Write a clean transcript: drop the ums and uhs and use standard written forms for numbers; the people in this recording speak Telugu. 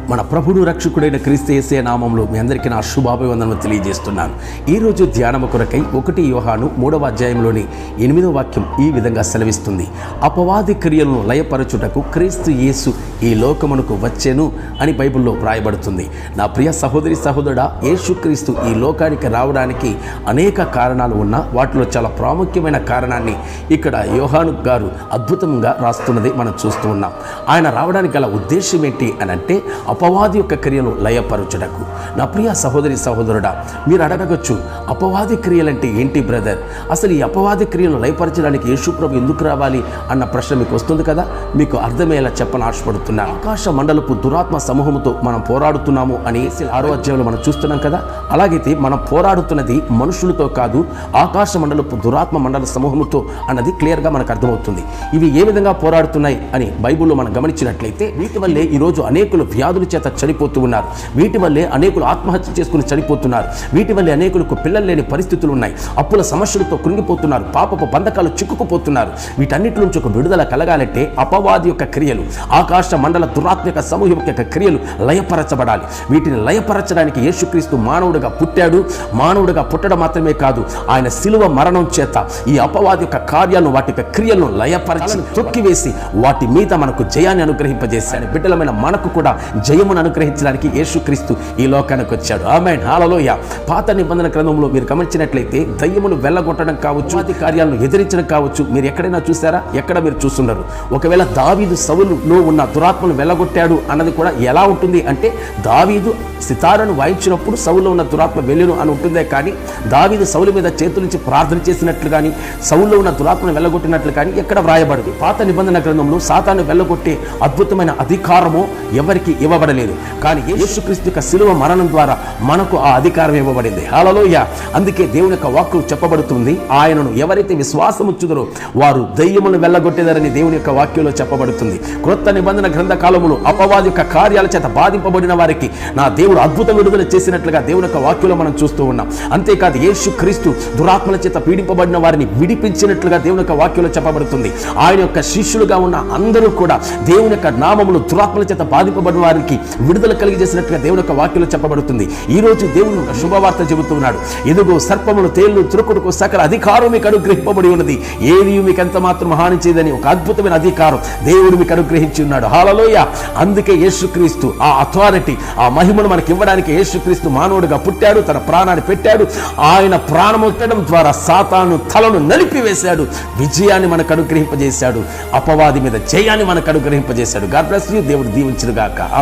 మన ప్రభుడు రక్షకుడైన క్రీస్తు యేసే నామంలో మీ అందరికీ నా శుభాభివందనము తెలియజేస్తున్నాను. ఈరోజు ధ్యానము కొరకై 1 యోహాను 3వ అధ్యాయంలోని 8వ వాక్యం ఈ విధంగా సెలవిస్తుంది. అపవాది క్రియలను లయపరచుటకు క్రీస్తు యేసు ఈ లోకమునకు వచ్చెను అని బైబిల్లో వ్రాయబడుతుంది. నా ప్రియ సహోదరి సహోదరుడా, యేసుక్రీస్తు ఈ లోకానికి రావడానికి అనేక కారణాలు ఉన్నా వాటిలో చాలా ప్రాముఖ్యమైన కారణాన్ని ఇక్కడ యోహాను గారు అద్భుతంగా రాస్తున్నది మనం చూస్తూ ఉన్నాం. ఆయన రావడానికి గల ఉద్దేశం ఏంటి అని అంటే అపవాది యొక్క క్రియలు లయపరచుటకు. నా ప్రియ సహోదరి సహోదరుడా, మీరు అడగవచ్చు, అపవాది క్రియలంటే ఏంటి బ్రదర్? అసలు ఈ అపవాది క్రియలు లయపరచడానికి యేసుప్రభు ఎందుకు రావాలి అన్న ప్రశ్న మీకు వస్తుంది కదా. మీకు అర్థమయ్యేలా చెప్పని ఆశపడుతున్నా. ఆకాశ మండలపు దురాత్మ సమూహంతో మనం పోరాడుతున్నాము అని 6వ అధ్యాయంలో మనం చూస్తున్నాం కదా. అలాగైతే మనం పోరాడుతున్నది మనుషులతో కాదు, ఆకాశ మండలపు దురాత్మ మండల సమూహంతో అన్నది క్లియర్గా మనకు అర్థమవుతుంది. ఇవి ఏ విధంగా పోరాడుతున్నాయి అని బైబిల్లో మనం గమనించినట్లయితే, వీటి వల్లే ఈరోజు అనేకులు వ్యాధుల చేత చనిపోతూ ఉన్నారు. వీటి వల్లే అనేకులు ఆత్మహత్య చేసుకుని చనిపోతున్నారు. వీటి వల్లే అనేకులకు పిల్లలు లేని పరిస్థితులు ఉన్నాయి. అప్పుల సమస్యలతో కృంగిపోతున్నారు. పాపపు బంధకాలు చిక్కుకుపోతున్నారు. వీటన్నిటి నుంచి ఒక విడుదల కలగాలంటే అపవాది యొక్క క్రియలు, ఆకాశ మండల దురాత్మిక సమూహం యొక్క క్రియలు లయపరచబడాలి. వీటిని లయపరచడానికి యేసుక్రీస్తు మానవుడిగా పుట్టాడు. మానవుడిగా పుట్టడం మాత్రమే కాదు, ఆయన శిలువ మరణం చేత ఈ అపవాది యొక్క కార్యాలను, వాటి యొక్క క్రియలను లయపరచి తొక్కివేసి వాటి మీద మనకు జయాన్ని అనుగ్రహింపజేశాడు. బిడ్డలమైన మనకు కూడా జయమును అనుగ్రహించడానికి యేసుక్రీస్తు ఈ లోకానికి వచ్చాడు. ఆమేన్, హల్లెలూయా. పాత నిబంధన గ్రంథంలో మీరు గమనించినట్లయితే దయ్యమును వెళ్ళగొట్టడం కావచ్చు, ఆది కార్యాలను ఎదిరించడం కావచ్చు, మీరు ఎక్కడైనా చూసారా? ఎక్కడ మీరు చూస్తున్నారు? ఒకవేళ దావీదు సౌలులో ఉన్న దురాత్మను వెళ్ళగొట్టాడు అన్నది కూడా ఎలా ఉంటుంది అంటే, దావీదు సితారను వాయించినప్పుడు సౌలులో ఉన్న దురాత్మ వెళ్ళును అని ఉంటుందే కానీ, దావీదు సౌలు మీద చేతుల నుంచి ప్రార్థన చేసినట్లు కానీ, సౌలులో ఉన్న దురాత్మను వెళ్ళగొట్టినట్లు కానీ ఎక్కడ వ్రాయబడదు. పాత నిబంధన గ్రంథంలో సాతాను వెళ్ళగొట్టే అద్భుతమైన అధికారము ఎవరికి ఇవ్వబడలేదు. కానీ యేసుక్రీస్తు యొక్క శిలువ మరణం ద్వారా మనకు ఆ అధికారం ఇవ్వబడింది. హల్లెలూయా. అందుకే దేవుని యొక్క వాక్కు చెప్పబడుతుంది, ఆయనను ఎవరైతే విశ్వాసం ఉంచుదరో వారు దయ్యములను వెళ్ళగొట్టేదారని దేవుని యొక్క వాక్యంలో చెప్పబడుతుంది. క్రొత్త నిబంధన గ్రంథ కాలములో అపవాది యొక్క కార్యాల చేత బాధింపబడిన వారికి నా దేవుడు అద్భుత విడుదల చేసినట్లుగా దేవుని యొక్క వాక్యంలో మనం చూస్తూ ఉన్నాం. అంతేకాదు యేసుక్రీస్తు దురాత్మల చేత పీడింపబడిన వారిని విడిపించినట్లుగా దేవుని యొక్క వాక్యంలో చెప్పబడుతుంది. ఆయన యొక్క శిష్యులుగా ఉన్న అందరూ కూడా దేవుని యొక్క నామములు దురాత్మల చేత బాధింపబడిన వారికి విడుదల కలిగజేసినట్లుగా దేవుని యొక్క వాక్యంలో చెప్పబడుతుంది. ఈ రోజు దేవుని ఒక శుభవార్త చెబుతున్నాడు. ఎదుగో సర్పములు, తేళ్లు, చురుకుడుకు సకల అధికారం మీకు అనుగ్రహింపబడి ఉన్నది, ఏది మీకు ఎంత మాత్రం హాని చేయదని ఒక అద్భుతమైన అధికారం దేవుడు మీకు అనుగ్రహించి ఉన్నాడు. హల్లెలూయా. అందుకే యేసుక్రీస్తు ఆ అథారిటీ, ఆ మహిమను మనకి ఇవ్వడానికి యేసుక్రీస్తు మానవుడిగా పుట్టాడు, తన ప్రాణాన్ని పెట్టాడు. ఆయన ప్రాణము పెట్టడం ద్వారా సాతాను తలను నలిపివేశాడు, విజయాన్ని మనకు అనుగ్రహింపజేశాడు, అపవాది మీద జయాన్ని మనకు అనుగ్రహింపజేశాడు. God bless you. దేవుడు దీవించును గాక.